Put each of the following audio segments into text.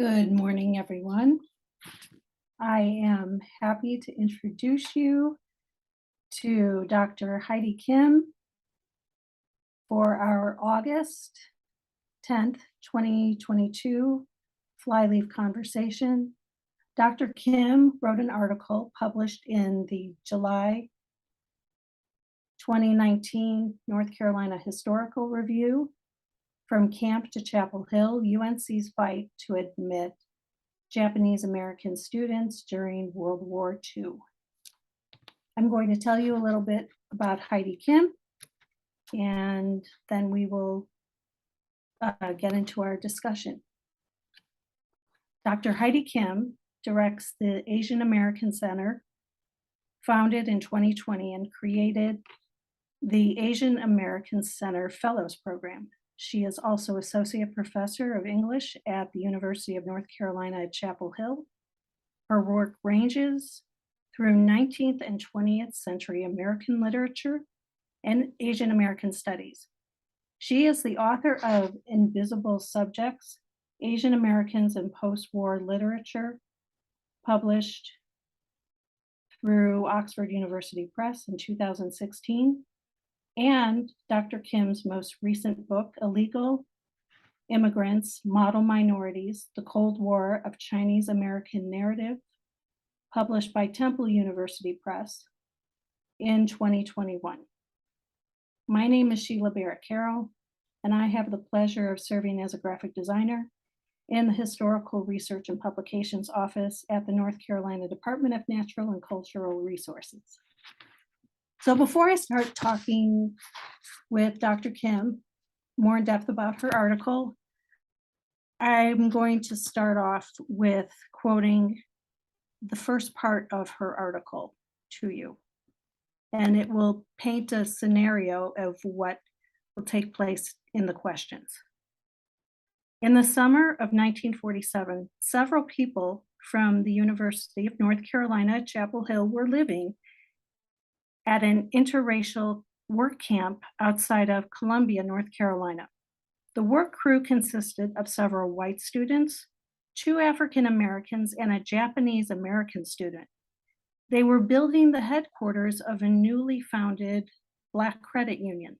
Good morning, everyone. I am happy to introduce you to Dr. Heidi Kim for our August 10th, 2022 Flyleaf conversation. Dr. Kim wrote an article published in the July 2019 North Carolina Historical Review, From Camp to Chapel Hill, UNC's Fight to Admit Japanese American Students During World War II. I'm going to tell you a little bit about Heidi Kim, and then we will get into our discussion. Dr. Heidi Kim directs the Asian American Center, founded in 2020 and created the Asian American Center Fellows Program. She is also Associate Professor of English at the University of North Carolina at Chapel Hill. Her work ranges through 19th and 20th century American literature and Asian American studies. She is the author of Invisible Subjects, Asian Americans in Post-War Literature, published through Oxford University Press in 2016. And Dr. Kim's most recent book, Illegal Immigrants, Model Minorities, The Cold War of Chinese American Narrative, published by Temple University Press in 2021. My name is Sheila Barrett-Carroll, and I have the pleasure of serving as a graphic designer in the Historical Research and Publications Office at the North Carolina Department of Natural and Cultural Resources. So before I start talking with Dr. Kim more in depth about her article, I'm going to start off with quoting the first part of her article to you. And it will paint a scenario of what will take place in the questions. In the summer of 1947, several people from the University of North Carolina at Chapel Hill were living at an interracial work camp outside of Columbia, North Carolina. The work crew consisted of several white students, 2 African Americans, and a Japanese American student. They were building the headquarters of a newly founded Black credit union.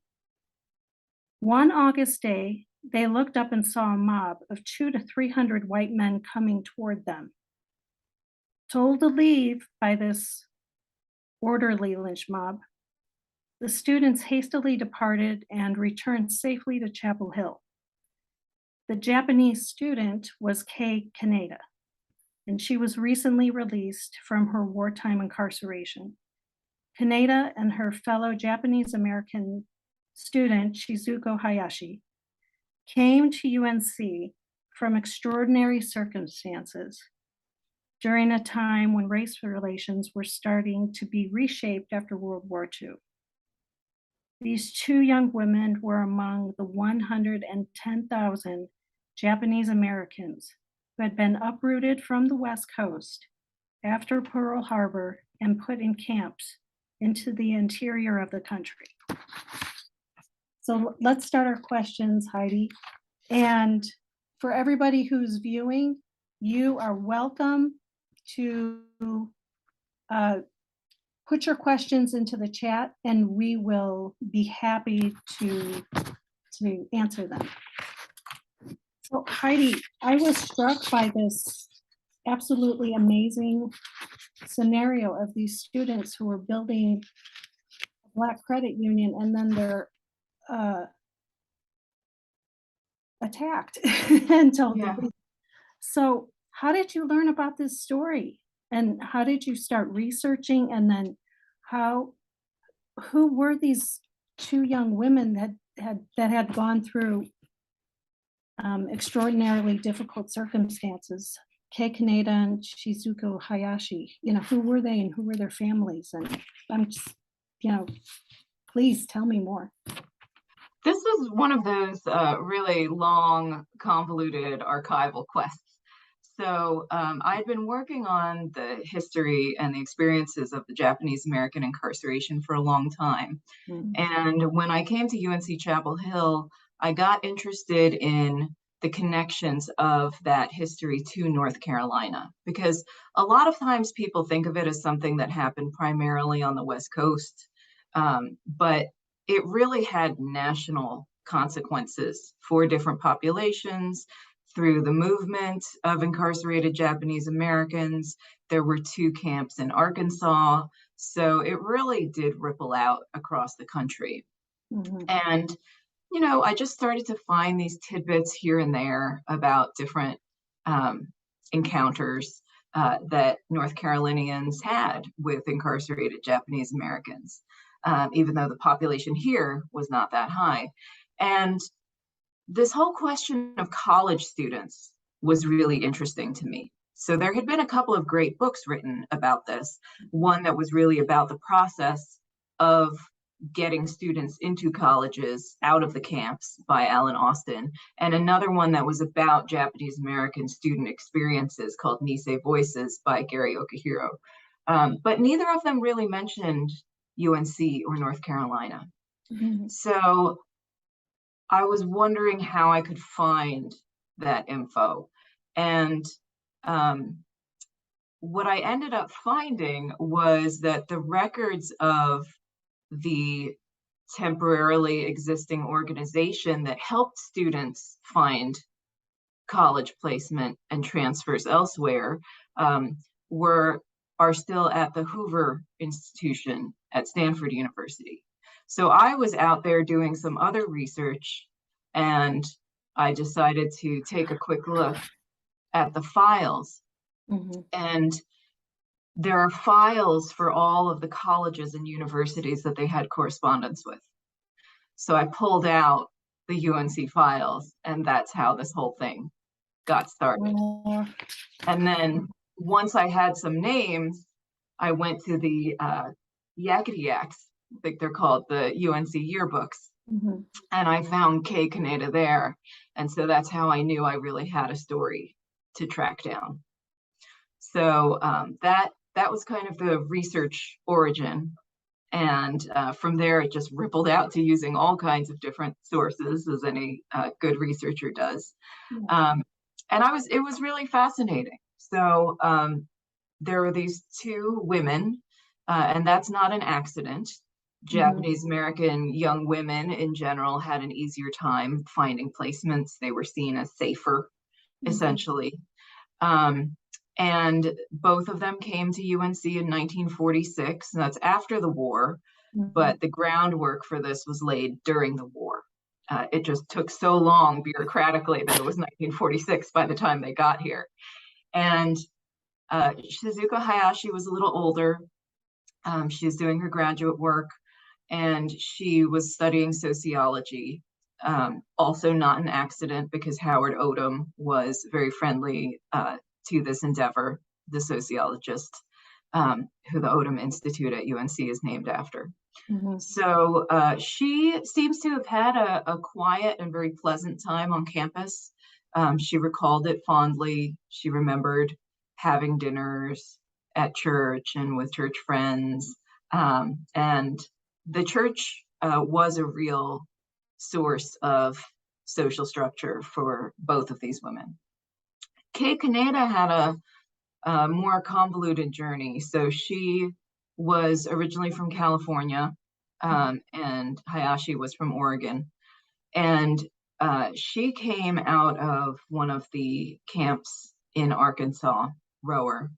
One August day, they looked up and saw a mob of 200 to 300 white men coming toward them. Told to leave by this orderly lynch mob, the students hastily departed and returned safely to Chapel Hill. The Japanese student was Kei Kaneda, and she was recently released from her wartime incarceration. Kaneda and her fellow Japanese American student, Shizuko Hayashi, came to UNC from extraordinary circumstances during a time when race relations were starting to be reshaped after World War II. These 2 young women were among the 110,000 Japanese Americans who had been uprooted from the West Coast after Pearl Harbor and put in camps into the interior of the country. So let's start our questions, Heidi. And for everybody who's viewing, you are welcome to put your questions into the chat, and we will be happy to answer them. So Heidi, I was struck by this absolutely amazing scenario of these students who were building a Black credit union, and then they're attacked and told to leave. So how did you learn about this story, and how did you start researching, and then who were these 2 young women that had gone through extraordinarily difficult circumstances? Kei Kaneda and Shizuko Hayashi, who were they and who were their families? And I'm just, please tell me more. This was one of those really long, convoluted archival quests. So I'd been working on the history and the experiences of the Japanese American incarceration for a long time. And when I came to UNC Chapel Hill, I got interested in the connections of that history to North Carolina, because a lot of times people think of it as something that happened primarily on the West Coast, but it really had national consequences for different populations through the movement of incarcerated Japanese Americans. There were 2 camps in Arkansas, so it really did ripple out across the country. And I just started to find these tidbits here and there about different encounters that North Carolinians had with incarcerated Japanese Americans, even though the population here was not that high. And this whole question of college students was really interesting to me. So there had been a couple of great books written about this. One that was really about the process of getting students into colleges out of the camps by Alan Austin, and another one that was about Japanese American student experiences called Nisei Voices by Gary Okihiro. But neither of them really mentioned UNC or North Carolina. So I was wondering how I could find that info. And what I ended up finding was that the records of the temporarily existing organization that helped students find college placement and transfers elsewhere are still at the Hoover Institution at Stanford University. So I was out there doing some other research, and I decided to take a quick look at the files. And there are files for all of the colleges and universities that they had correspondence with. So I pulled out the UNC files, and that's how this whole thing got started. And then once I had some names, I went to the Yakety Yaks, I think they're called, the UNC yearbooks, and I found Kei Kaneda there. And so that's how I knew I really had a story to track down. So that was kind of the research origin. And from there, it just rippled out to using all kinds of different sources, as any good researcher does. And it was really fascinating. So there were these 2 women, and that's not an accident. Japanese American young women in general had an easier time finding placements. They were seen as safer, essentially. And both of them came to UNC in 1946, and that's after the war, but the groundwork for this was laid during the war. It just took so long bureaucratically that it was 1946 by the time they got here. And Shizuko Hayashi was a little older. She was doing her graduate work, and she was studying sociology. Also not an accident, because Howard Odum was very friendly to this endeavor, the sociologist who the Odum Institute at UNC is named after. So she seems to have had a quiet and very pleasant time on campus. She recalled it fondly. She remembered having dinners at church and with church friends. And the church was a real source of social structure for both of these women. Kei Kaneda had a more convoluted journey. So she was originally from California, and Hayashi was from Oregon. And she came out of one of the camps in Arkansas, Rower,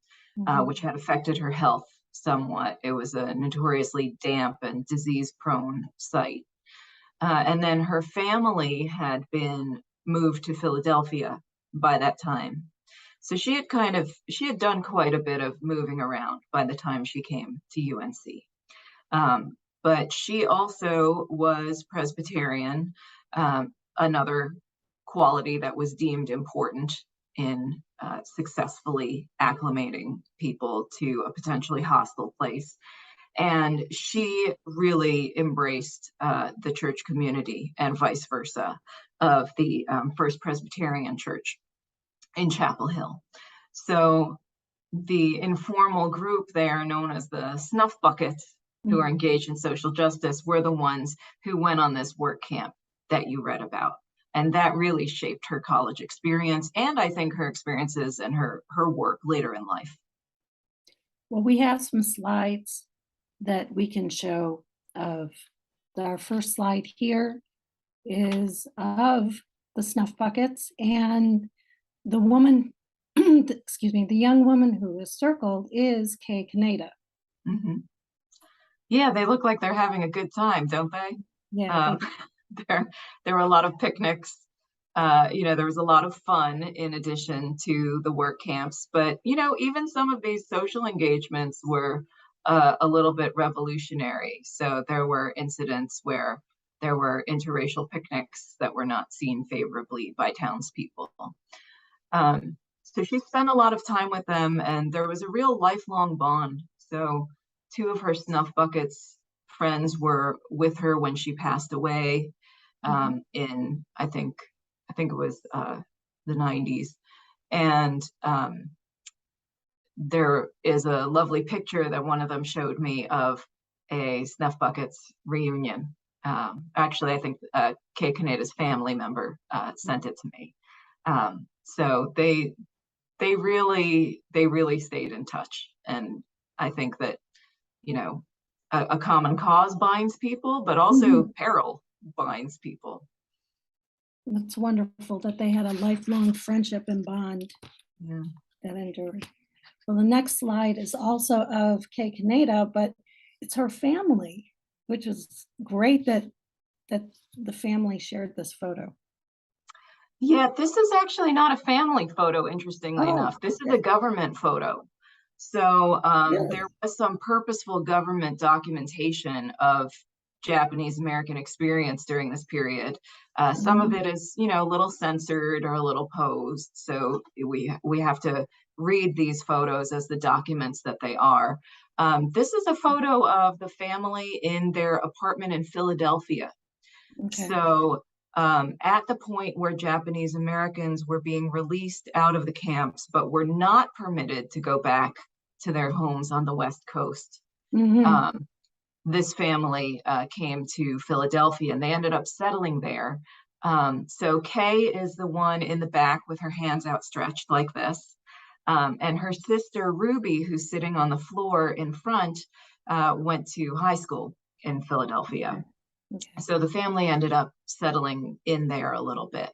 which had affected her health somewhat. It was a notoriously damp and disease-prone site. And then her family had been moved to Philadelphia by that time. So she had done quite a bit of moving around by the time she came to UNC. But she also was Presbyterian, another quality that was deemed important in successfully acclimating people to a potentially hostile place. And she really embraced the church community and vice versa of the First Presbyterian Church in Chapel Hill. So the informal group there, known as the Snuff Buckets, who are engaged in social justice, were the ones who went on this work camp that you read about. And that really shaped her college experience, and I think her experiences and her work later in life. Well, we have some slides that we can show of our first slide here is of the snuff buckets, and the woman, excuse me, the young woman who is circled is Kei Kaneda. Mm-hmm. Yeah, they look like they're having a good time, don't they? Yeah. There were a lot of picnics. There was a lot of fun in addition to the work camps. But, even some of these social engagements were a little bit revolutionary. So there were incidents where there were interracial picnics that were not seen favorably by townspeople. So she spent a lot of time with them, and there was a real lifelong bond. So two of her snuff buckets friends were with her when she passed away in I think it was the 90s. And there is a lovely picture that one of them showed me of a snuff buckets reunion. Actually, I think Kei Kaneda's family member sent it to me. So they really stayed in touch, and I think that a common cause binds people, but also peril binds people. It's wonderful that they had a lifelong friendship and bond that endured. Well, the next slide is also of Kei Kaneda, but it's her family, which is great that the family shared this photo. Yeah, this is actually not a family photo, interestingly enough. This is a government photo. So there was some purposeful government documentation of Japanese American experience during this period. Some of it is, a little censored or a little posed. So we have to read these photos as the documents that they are. This is a photo of the family in their apartment in Philadelphia. Okay. So at the point where Japanese Americans were being released out of the camps, but were not permitted to go back to their homes on the West Coast, this family came to Philadelphia, and they ended up settling there. So Kei is the one in the back with her hands outstretched like this. And her sister Ruby, who's sitting on the floor in front, went to high school in Philadelphia. Okay. So the family ended up settling in there a little bit.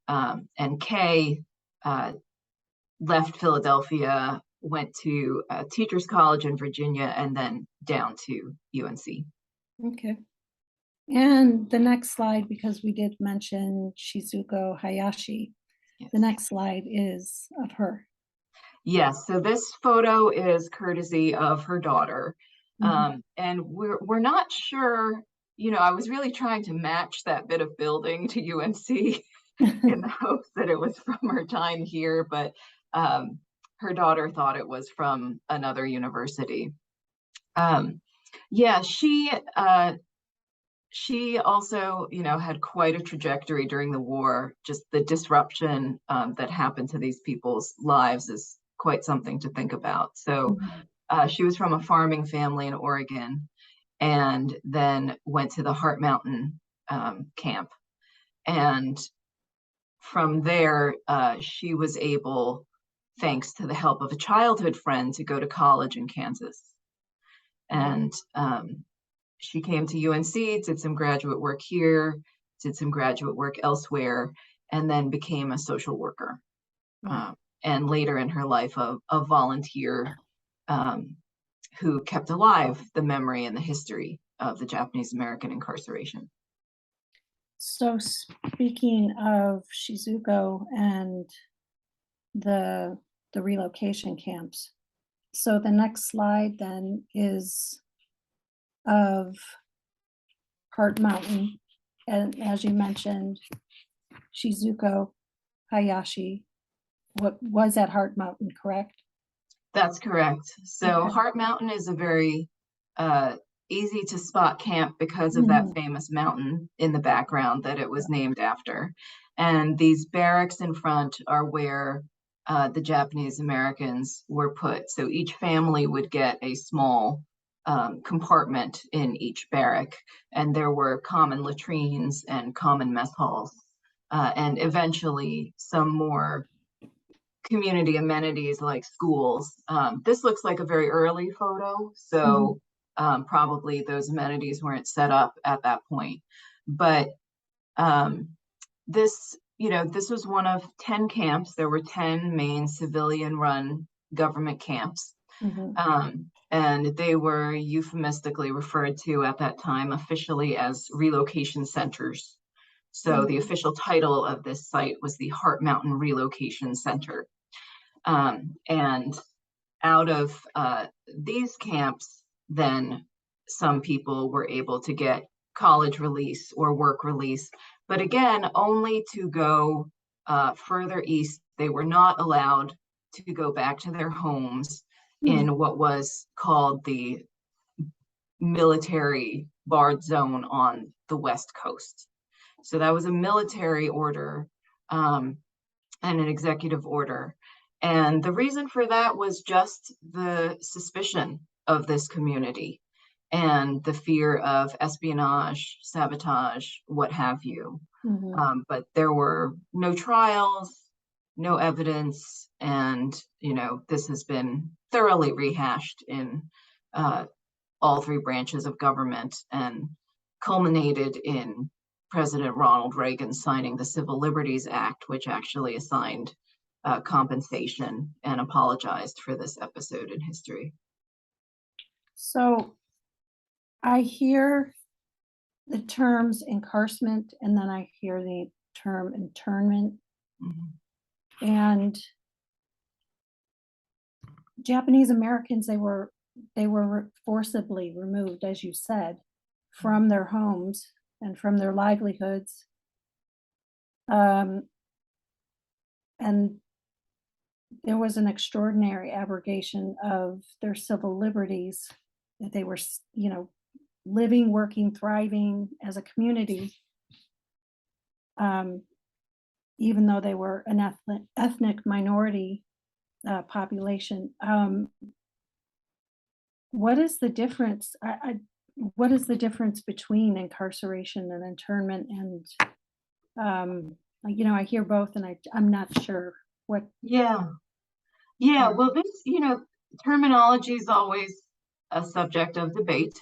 And Kei left Philadelphia, went to Teachers College in Virginia, and then down to UNC. Okay. And the next slide, because we did mention Shizuko Hayashi, the next slide is of her. Yes, so this photo is courtesy of her daughter. And we're not sure, I was really trying to match that bit of building to UNC in the hopes that it was from her time here, but her daughter thought it was from another university. She also, had quite a trajectory during the war. Just the disruption that happened to these people's lives is quite something to think about. So she was from a farming family in Oregon, and then went to the Heart Mountain camp. And from there, she was able, thanks to the help of a childhood friend, to go to college in Kansas. And she came to UNC, did some graduate work here, did some graduate work elsewhere, and then became a social worker. And later in her life, a volunteer who kept alive the memory and the history of the Japanese American incarceration. So speaking of Shizuko and the relocation camps, so the next slide then is of Heart Mountain, and as you mentioned, Shizuko Hayashi was at Heart Mountain, correct? That's correct. So Heart Mountain is a very easy to spot camp because of that famous mountain in the background that it was named after. And these barracks in front are where the Japanese Americans were put. So each family would get a small compartment in each barrack, and there were common latrines and common mess halls and eventually some more community amenities like schools. This looks like a very early photo, so probably those amenities weren't set up at that point. But this was one of 10 camps. There were 10 main civilian-run government camps. And they were euphemistically referred to at that time officially as relocation centers. So the official title of this site was the Heart Mountain Relocation Center. And out of these camps, then some people were able to get college release or work release, but again, only to go further east. They were not allowed to go back to their homes in what was called the military barred zone on the West Coast. So that was a military order and an executive order. And the reason for that was just the suspicion of this community and the fear of espionage, sabotage, what have you. But there were no trials, no evidence, and this has been thoroughly rehashed in all three branches of government and culminated in President Ronald Reagan signing the Civil Liberties Act, which actually assigned compensation and apologized for this episode in history. So I hear the terms incarcerament, and then I hear the term internment. And Japanese Americans, they were forcibly removed, as you said, from their homes and from their livelihoods. And there was an extraordinary abrogation of their civil liberties, that they were, living, working, thriving as a community, even though they were an ethnic minority population. What is the difference? What is the difference between incarceration and internment? And I hear both, and I'm not sure what. Well, this terminology is always a subject of debate.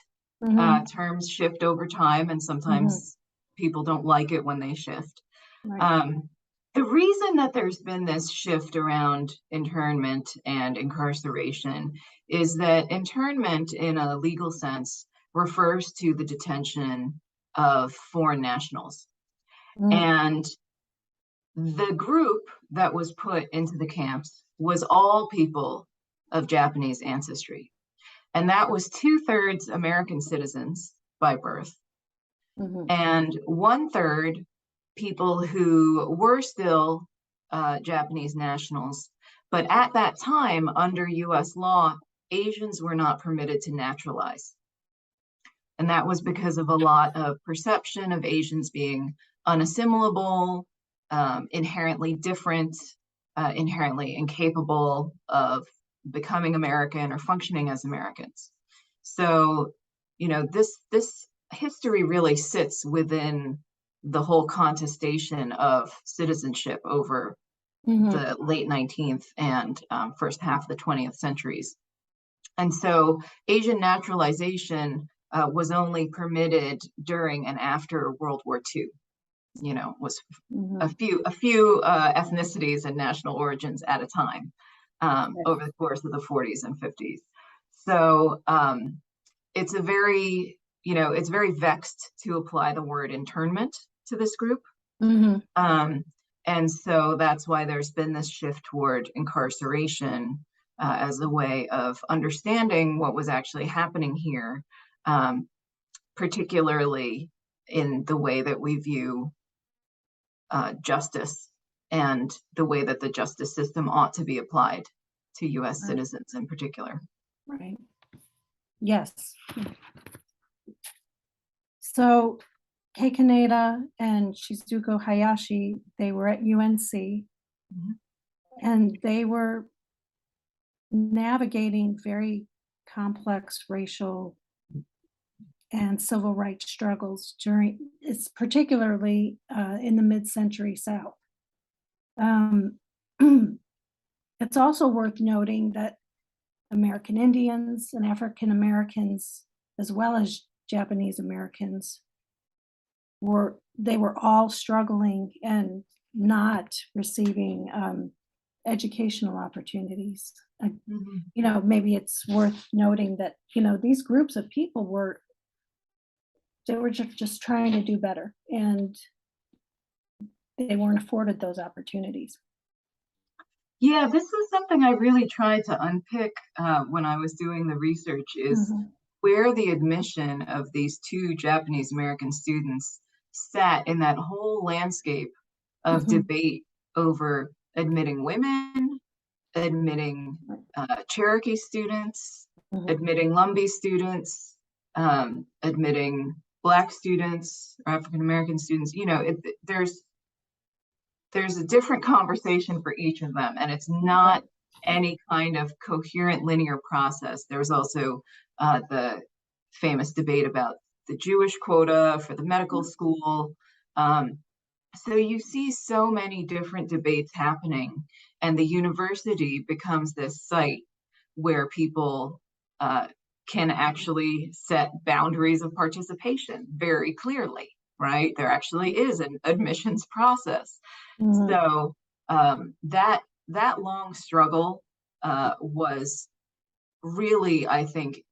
Terms shift over time, and sometimes people don't like it when they shift. The reason that there's been this shift around internment and incarceration is that internment, in a legal sense, refers to the detention of foreign nationals. And the group that was put into the camps was all people of Japanese ancestry. And that was 2/3 American citizens by birth, and 1/3 people who were still Japanese nationals. But at that time, under US law, Asians were not permitted to naturalize. And that was because of a lot of perception of Asians being unassimilable, inherently different, inherently incapable of becoming American or functioning as Americans. So, this history really sits within the whole contestation of citizenship over the late 19th and first half of the 20th centuries. And so Asian naturalization was only permitted during and after World War II. Was a few ethnicities and national origins at a time over the course of the 40s and 50s. So it's it's very vexed to apply the word internment to this group. And so that's why there's been this shift toward incarceration as a way of understanding what was actually happening here, particularly in the way that we view justice and the way that the justice system ought to be applied to US citizens in particular. Right. Yes. So Kei Kaneda and Shizuko Hayashi, they were at UNC, and they were navigating very complex racial and civil rights struggles during, it's particularly in the mid-century South. Um, it's also worth noting that American Indians and African Americans, as well as Japanese Americans, they were all struggling and not receiving educational opportunities. Maybe it's worth noting that these groups of people were just trying to do better, and they weren't afforded those opportunities. Yeah, this is something I really tried to unpick when I was doing the research, is where the admission of these two Japanese American students sat in that whole landscape of debate over admitting women, admitting Cherokee students, admitting Lumbee students, admitting Black students, or African American students. There's a different conversation for each of them, and it's not any kind of coherent linear process. There's also the famous debate about the Jewish quota for the medical school. So you see so many different debates happening, and the university becomes this site where people can actually set boundaries of participation very clearly, right? There actually is an admissions process. So that long struggle was really, I think,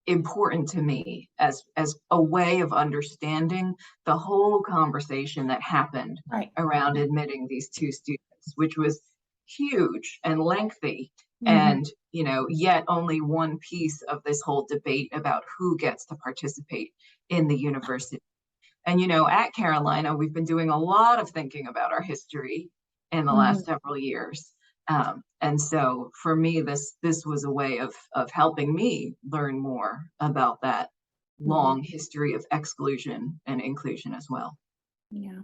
important to me as a way of understanding the whole conversation that happened around admitting these two students, which was huge and lengthy, and yet only one piece of this whole debate about who gets to participate in the university. And at Carolina, we've been doing a lot of thinking about our history in the last several years. And so for me, this was a way of helping me learn more about that long history of exclusion and inclusion as well. Yeah.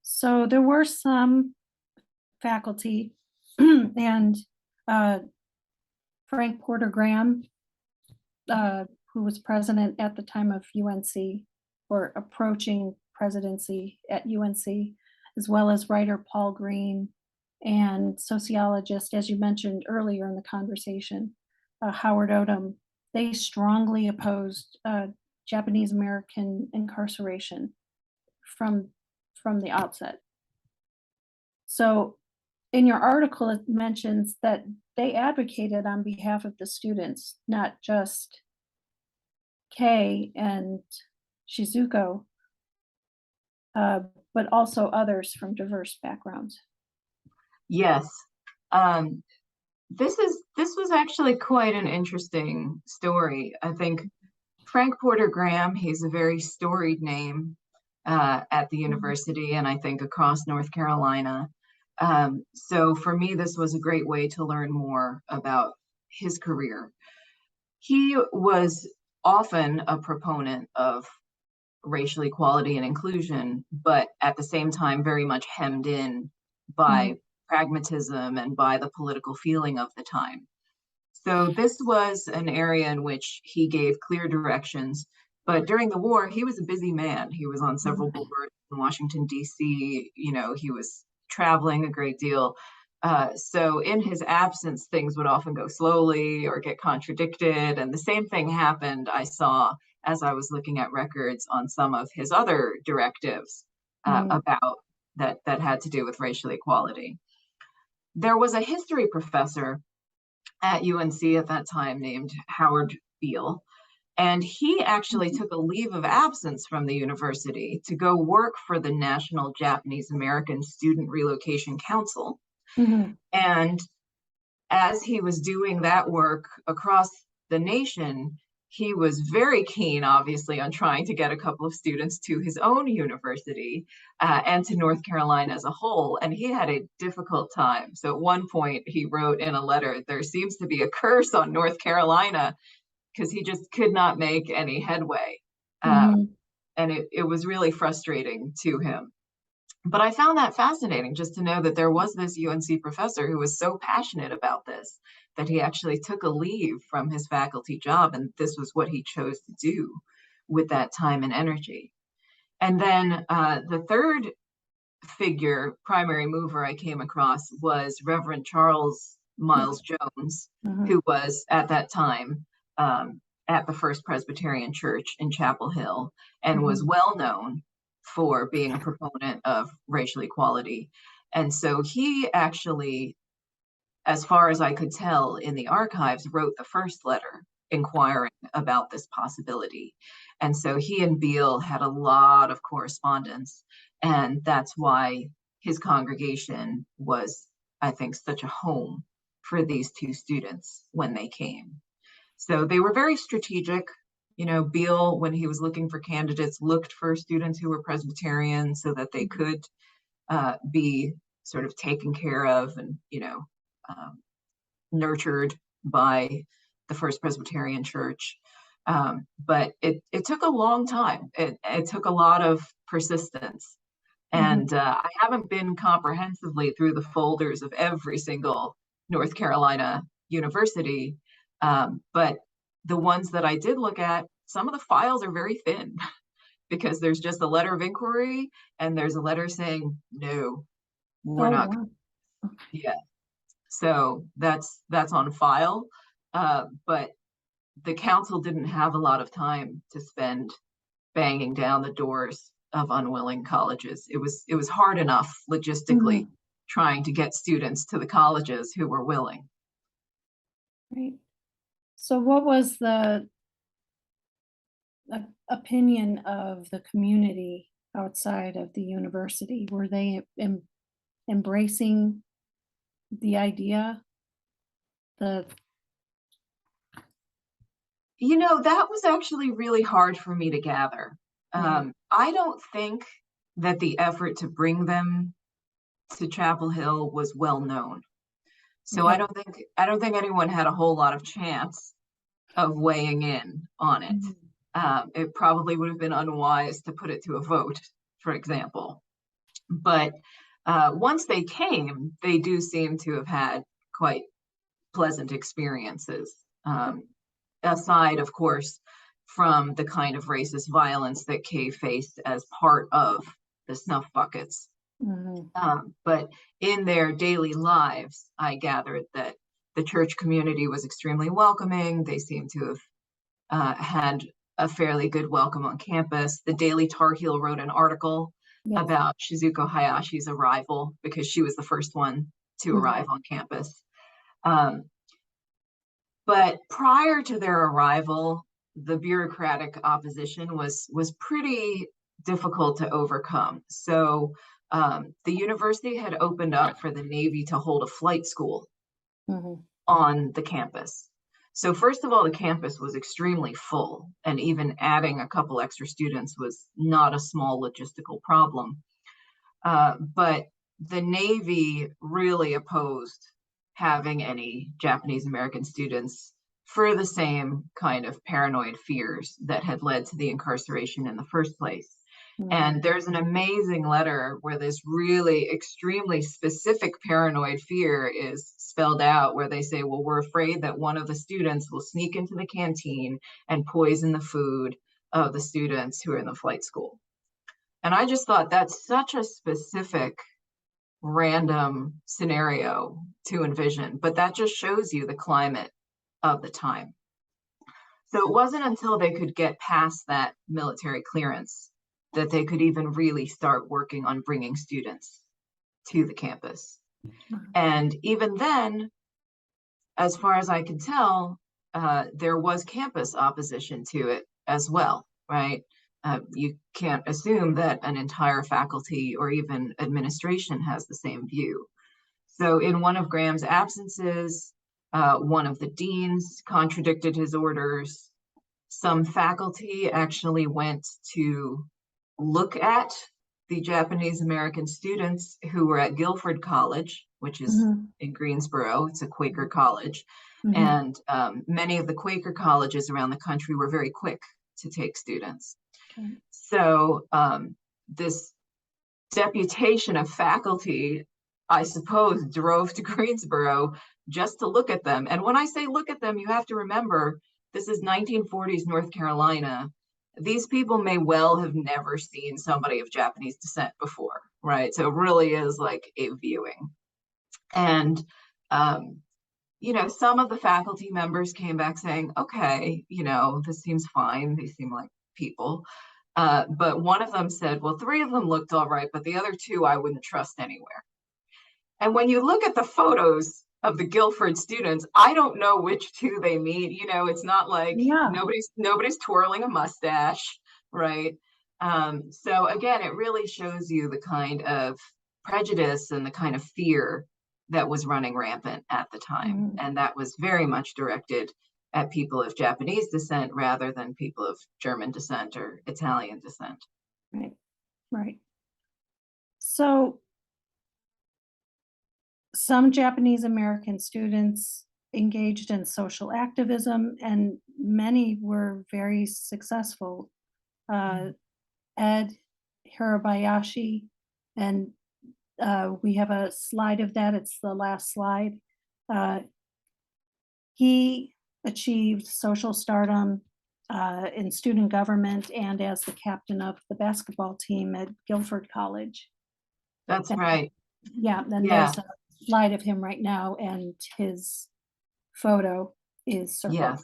So there were some faculty and Frank Porter Graham, who was president at the time of UNC, or approaching presidency at UNC, as well as writer Paul Green and sociologist, as you mentioned earlier in the conversation, Howard Odom. They strongly opposed Japanese American incarceration from the outset. So in your article, it mentions that they advocated on behalf of the students, not just Kei and Shizuko, but also others from diverse backgrounds. Yes. This was actually quite an interesting story. I think Frank Porter Graham, he's a very storied name at the university, and I think across North Carolina. So for me, this was a great way to learn more about his career. He was often a proponent of racial equality and inclusion, but at the same time, very much hemmed in by pragmatism and by the political feeling of the time. So this was an area in which he gave clear directions. But during the war, he was a busy man. He was on several boards in Washington, D.C. He was traveling a great deal. So in his absence, things would often go slowly or get contradicted. And the same thing happened, I saw, as I was looking at records on some of his other directives about that had to do with racial equality. There was a history professor at UNC at that time named Howard Beale, and he actually took a leave of absence from the university to go work for the National Japanese American Student Relocation Council. And as he was doing that work across the nation, he was very keen, obviously, on trying to get a couple of students to his own university and to North Carolina as a whole. And he had a difficult time. So at one point, he wrote in a letter, there seems to be a curse on North Carolina, because he just could not make any headway. And it was really frustrating to him. But I found that fascinating just to know that there was this UNC professor who was so passionate about this that he actually took a leave from his faculty job, and this was what he chose to do with that time and energy. And then the third figure, primary mover I came across was Reverend Charles Miles Jones, who was at that time at the First Presbyterian Church in Chapel Hill and was well known for being a proponent of racial equality. And so he actually, as far as I could tell in the archives, wrote the first letter inquiring about this possibility. And so he and Beale had a lot of correspondence, and that's why his congregation was, I think, such a home for these two students when they came. So they were very strategic. You know, Beale, when he was looking for candidates, looked for students who were Presbyterian so that they could be sort of taken care of and, you know, nurtured by the First Presbyterian Church. But it took a long time. It took a lot of persistence. And I haven't been comprehensively through the folders of every single North Carolina university, but the ones that I did look at, some of the files are very thin because there's just a letter of inquiry and there's a letter saying, no, we're not. Wow. Yeah. So that's on file. But the council didn't have a lot of time to spend banging down the doors of unwilling colleges. It was hard enough logistically trying to get students to the colleges who were willing. Right. So what was the opinion of the community outside of the university? Were they embracing the idea? You know, that was actually really hard for me to gather. I don't think that the effort to bring them to Chapel Hill was well known. So I don't think anyone had a whole lot of chance of weighing in on it. It probably would have been unwise to put it to a vote, for example. But once they came, they do seem to have had quite pleasant experiences. Aside, of course, from the kind of racist violence that Kei faced as part of the snuff buckets. But in their daily lives, I gathered that the church community was extremely welcoming. They seem to have had a fairly good welcome on campus. The Daily Tar Heel wrote an article about Shizuko Hayashi's arrival because she was the first one to arrive on campus. But prior to their arrival, the bureaucratic opposition was pretty difficult to overcome. So the university had opened up for the Navy to hold a flight school on the campus. So first of all, the campus was extremely full, and even adding a couple extra students was not a small logistical problem. But the Navy really opposed having any Japanese American students for the same kind of paranoid fears that had led to the incarceration in the first place. And there's an amazing letter where this really extremely specific paranoid fear is spelled out, where they say, well, we're afraid that one of the students will sneak into the canteen and poison the food of the students who are in the flight school. And I just thought that's such a specific random scenario to envision, but that just shows you the climate of the time. So it wasn't until they could get past that military clearance that they could even really start working on bringing students to the campus. And even then, as far as I can tell, there was campus opposition to it as well, right? You can't assume that an entire faculty or even administration has the same view. So in one of Graham's absences, one of the deans contradicted his orders. Some faculty actually went to look at the Japanese American students who were at Guilford College, which is in Greensboro. It's a Quaker college. And many of the Quaker colleges around the country were very quick to take students. So this deputation of faculty, I suppose, drove to Greensboro just to look at them. And when I say look at them, you have to remember this is 1940s North Carolina. These people may well have never seen somebody of Japanese descent before, right? So it really is like a viewing. And, you know, some of the faculty members came back saying, okay, you know, this seems fine. They seem like people. But one of them said, well, 3 of them looked all right, but the other 2 I wouldn't trust anywhere. And when you look at the photos of the Guilford students, I don't know which 2 they mean. You know, it's not like nobody's twirling a mustache, right? So again, it really shows you the kind of prejudice and the kind of fear that was running rampant at the time. And that was very much directed at people of Japanese descent rather than people of German descent or Italian descent. Right, right. So some Japanese American students engaged in social activism, and many were very successful. Ed Hirabayashi, and we have a slide of that. It's the last slide. He achieved social stardom in student government and as the captain of the basketball team at Guilford College. That's right. Yeah, then there's a slide of him right now, and his photo is circled. Yes.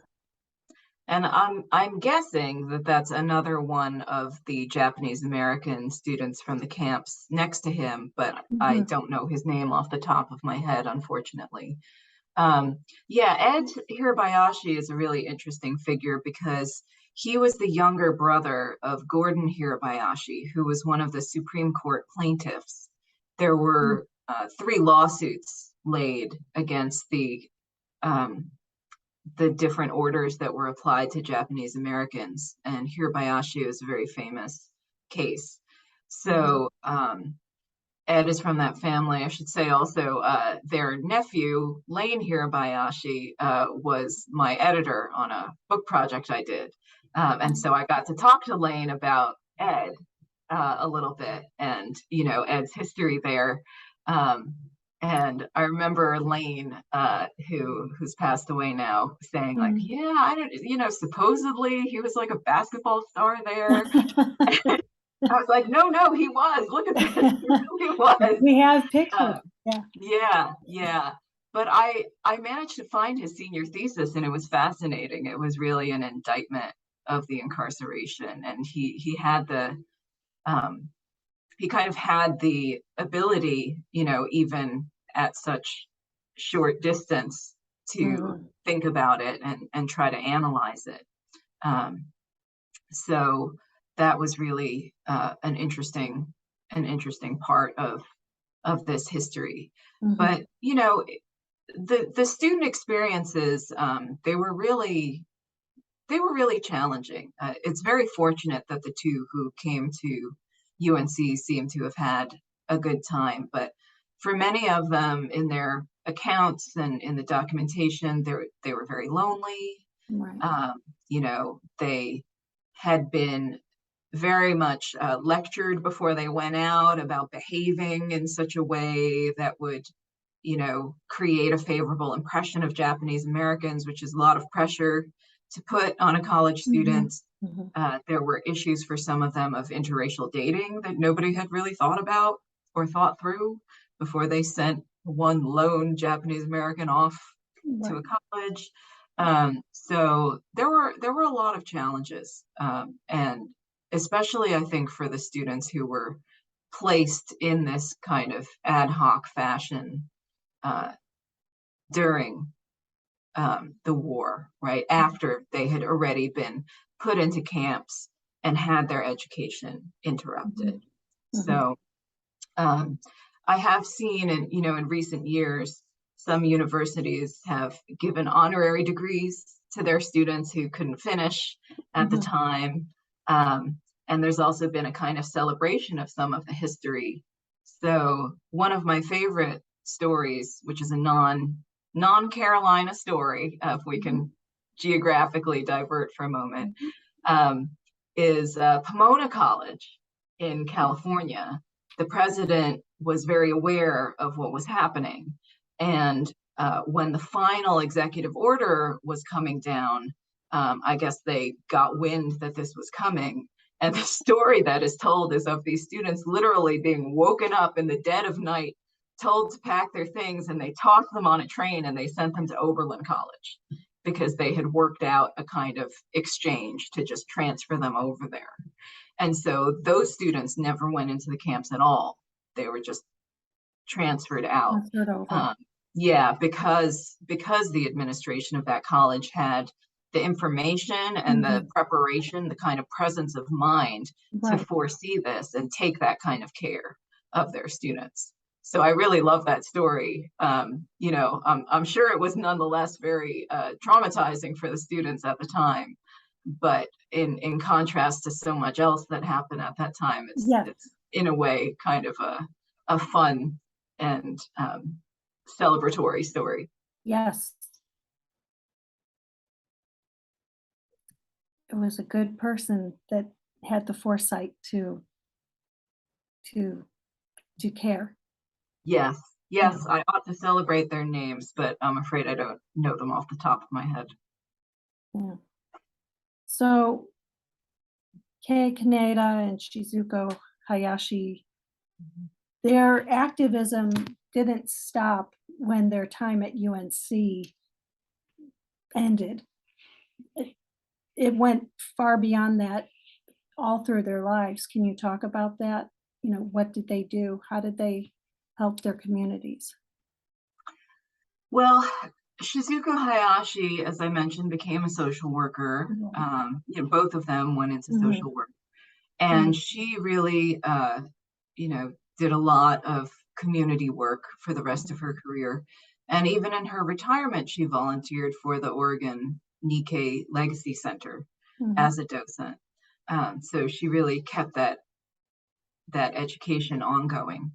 And I'm guessing that that's another one of the Japanese American students from the camps next to him, but I don't know his name off the top of my head, unfortunately. Yeah, Ed Hirabayashi is a really interesting figure because he was the younger brother of Gordon Hirabayashi, who was one of the Supreme Court plaintiffs. There were 3 lawsuits laid against the different orders that were applied to Japanese Americans, and Hirabayashi is a very famous case. So Ed is from that family. I should say also their nephew, Lane Hirabayashi, was my editor on a book project I did. And so I got to talk to Lane about Ed a little bit and, you know, Ed's history there. And I remember Lane, who's passed away now, saying like, yeah, I don't, you know, supposedly he was like a basketball star there. I was like, no, he was. Look at this. He really was. We have pictures. Yeah. But I managed to find his senior thesis, and it was fascinating. It was really an indictment of the incarceration, and he had the he kind of had the ability, you know, even at such short distance, to think about it and try to analyze it. So that was really an interesting part of this history. But you know, the student experiences, they were really challenging. It's very fortunate that the 2 who came to UNC seem to have had a good time, but for many of them, in their accounts and in the documentation, they were very lonely. Right. You know, they had been very much lectured before they went out about behaving in such a way that would, you know, create a favorable impression of Japanese Americans, which is a lot of pressure to put on a college student. There were issues for some of them of interracial dating that nobody had really thought about or thought through before they sent one lone Japanese American off to a college. So there were a lot of challenges, and especially I think for the students who were placed in this kind of ad hoc fashion during the war, right after they had already been put into camps and had their education interrupted. So I have seen, in recent years, some universities have given honorary degrees to their students who couldn't finish at the time. And there's also been a kind of celebration of some of the history. So one of my favorite stories, which is a non-Carolina story, if we can geographically divert for a moment, is Pomona College in California. the president was very aware of what was happening. And when the final executive order was coming down, I guess they got wind that this was coming. And the story that is told is of these students literally being woken up in the dead of night, told to pack their things, and they tossed them on a train and they sent them to Oberlin College because they had worked out a kind of exchange to just transfer them over there. And so those students never went into the camps at all. They were just transferred out. Yeah, because the administration of that college had the information and the preparation, the kind of presence of mind to foresee this and take that kind of care of their students. So I really love that story. You know, I'm sure it was nonetheless very traumatizing for the students at the time, but in contrast to so much else that happened at that time, it's in a way kind of a fun and celebratory story. Yes. It was a good person that had the foresight to care. Yes, yes, I ought to celebrate their names, but I'm afraid I don't know them off the top of my head. Yeah. So Kei Kaneda and Shizuko Hayashi, their activism didn't stop when their time at UNC ended. It went far beyond that all through their lives. Can you talk about that? You know, what did they do? How did they help their communities? Well, Shizuko Hayashi, as I mentioned, became a social worker. You know, both of them went into social work. And she really, you know, did a lot of community work for the rest of her career. And even in her retirement, she volunteered for the Oregon Nikkei Legacy Center as a docent. So she really kept that education ongoing.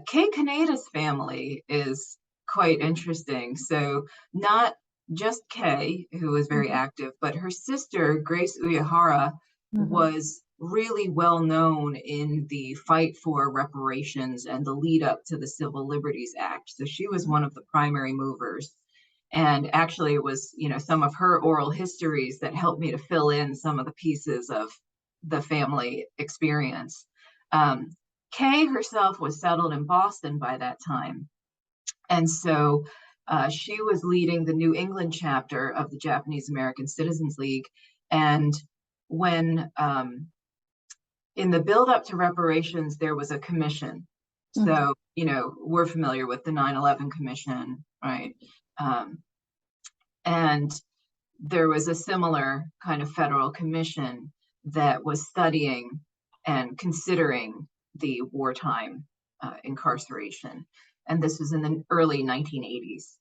Kei Kaneda's family is quite interesting. So not just Kei, who was very active, but her sister, Grace Uyehara, was really well known in the fight for reparations and the lead up to the Civil Liberties Act. So she was one of the primary movers. And actually it was, you know, some of her oral histories that helped me to fill in some of the pieces of the family experience. Kei herself was settled in Boston by that time. And so she was leading the New England chapter of the Japanese American Citizens League. And when in the build up to reparations, there was a commission. So, you know, we're familiar with the 9/11 Commission, right? And there was a similar kind of federal commission that was studying and considering the wartime incarceration. And this was in the early 1980s.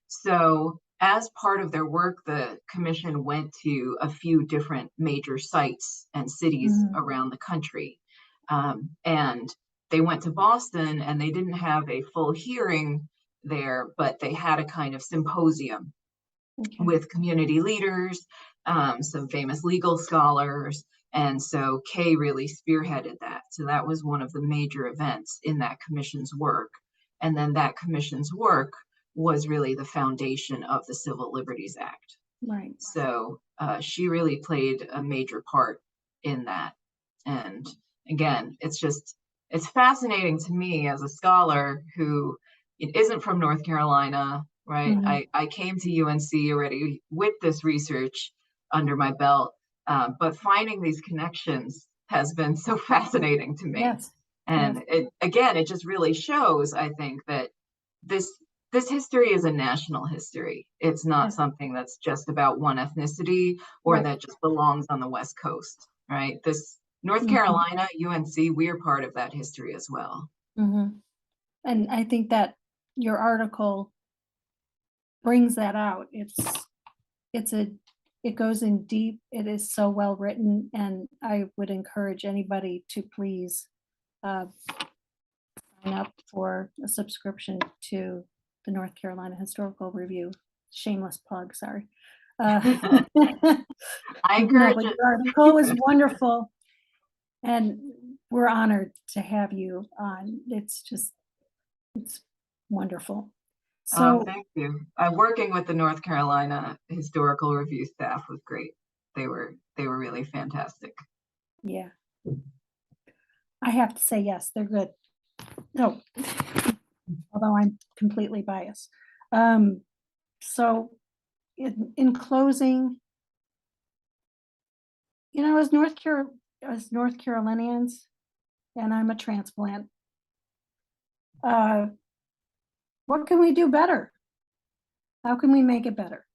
So as part of their work, the commission went to a few different major sites and cities around the country. And they went to Boston, and they didn't have a full hearing there, but they had a kind of symposium with community leaders, some famous legal scholars. And so Kei really spearheaded that. So that was one of the major events in that commission's work. And then that commission's work was really the foundation of the Civil Liberties Act. Right. So she really played a major part in that. And again, it's fascinating to me as a scholar who isn't from North Carolina, right? I came to UNC already with this research under my belt, but finding these connections has been so fascinating to me. Yes. And it just really shows, I think, that this history is a national history. It's not something that's just about one ethnicity or that just belongs on the West Coast, right? This North Carolina, UNC, we are part of that history as well. And I think that your article brings that out. It goes in deep. It is so well written, and I would encourage anybody to please sign up for a subscription to the North Carolina Historical Review. Shameless plug, sorry. I encourage it. The article was wonderful, and we're honored to have you on. It's wonderful. So thank you. Working with the North Carolina Historical Review staff was great. They were really fantastic. yeah, I have to say yes, they're good. No, although I'm completely biased. So in closing, as North Carolinians, and I'm a transplant, what can we do better? How can we make it better?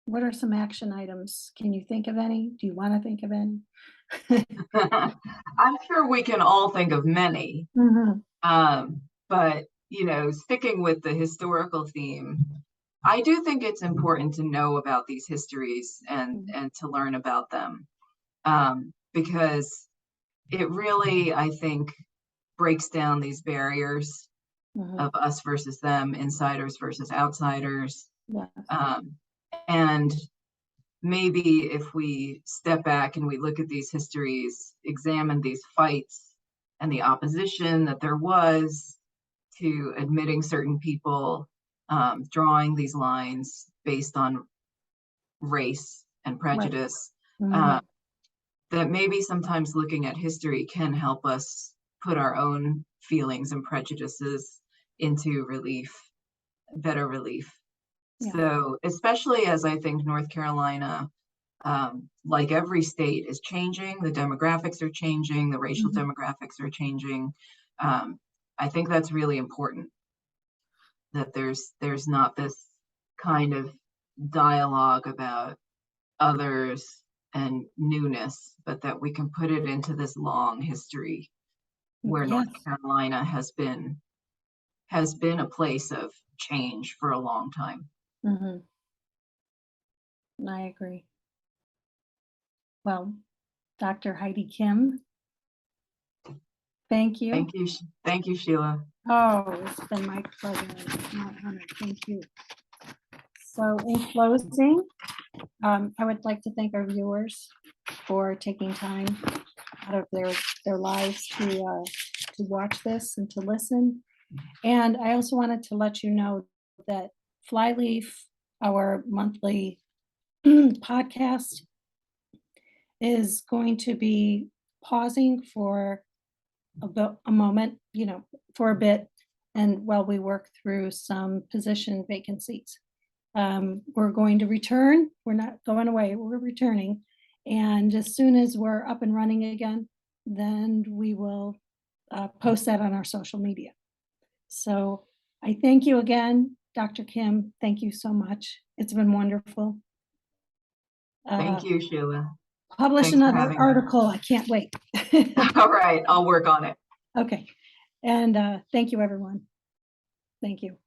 What are some action items? Can you think of any? Do you want to think of any? I'm sure we can all think of many. But sticking with the historical theme, I do think it's important to know about these histories and to learn about them, because it really, I think, breaks down these barriers of us versus them, insiders versus outsiders. Yes. And maybe if we step back and we look at these histories, examine these fights and the opposition that there was to admitting certain people, drawing these lines based on race and prejudice, Right. that maybe sometimes looking at history can help us put our own feelings and prejudices into better relief. Yeah. So especially as I think North Carolina, like every state, is changing, the demographics are changing, the racial demographics are changing. I think that's really important, that there's not this kind of dialogue about others and newness, but that we can put it into this long history where North Carolina has been a place of change for a long time. I agree. Well, Dr. Heidi Kim, thank you. Thank you, Sheila. Oh, it's been my pleasure. My honor. Thank you. So in closing, I would like to thank our viewers for taking time out of their lives to watch this and to listen. And I also wanted to let you know that Flyleaf, our monthly podcast, is going to be pausing for a moment, for a bit, and while we work through some position vacancies. We're going to return. We're not going away. We're returning. And as soon as we're up and running again, then we will post that on our social media. So I thank you again, Dr. Kim. Thank you so much. It's been wonderful. Thank you, Sheila. Publish another article. I can't wait. All right, I'll work on it. Okay. And thank you, everyone. Thank you.